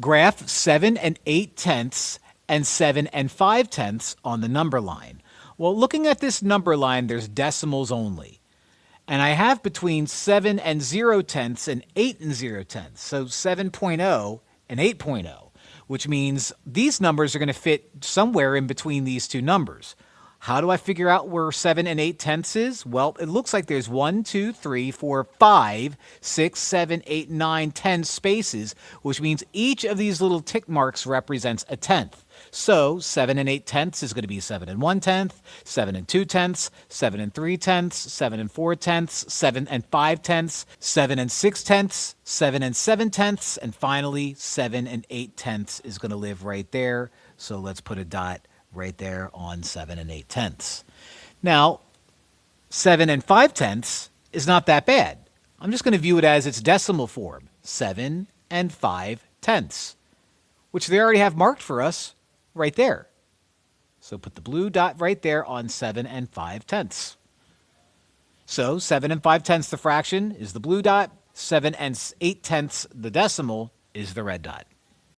Graph 7 and 8 tenths and 7 and 5 tenths on the number line. Well, looking at this number line, there's decimals only. And I have between 7 and 0 tenths and 8 and 0 tenths. So 7.0 and 8.0, which means these numbers are going to fit somewhere in between these two numbers. How do I figure out where 7 and 8 tenths is? Well, it looks like there's 1, 2, 3, 4, 5, 6, 7, 8, 9, 10 spaces, which means each of these little tick marks represents a tenth. So 7 and 8 tenths is going to be 7 and 1 tenth, 7 and 2 tenths, 7 and 3 tenths, 7 and 4 tenths, 7 and 5 tenths, 7 and 6 tenths, 7 and 7 tenths, and finally 7 and 8 tenths is going to live right there. So let's put a dot right there on 7 and 8 tenths. Now, 7 and 5 tenths is not that bad. I'm just going to view it as its decimal form, 7 and 5 tenths, which they already have marked for us right there. So put the blue dot right there on 7 and 5 tenths. So 7 and 5 tenths the fraction is the blue dot, 7 and 8 tenths the decimal is the red dot.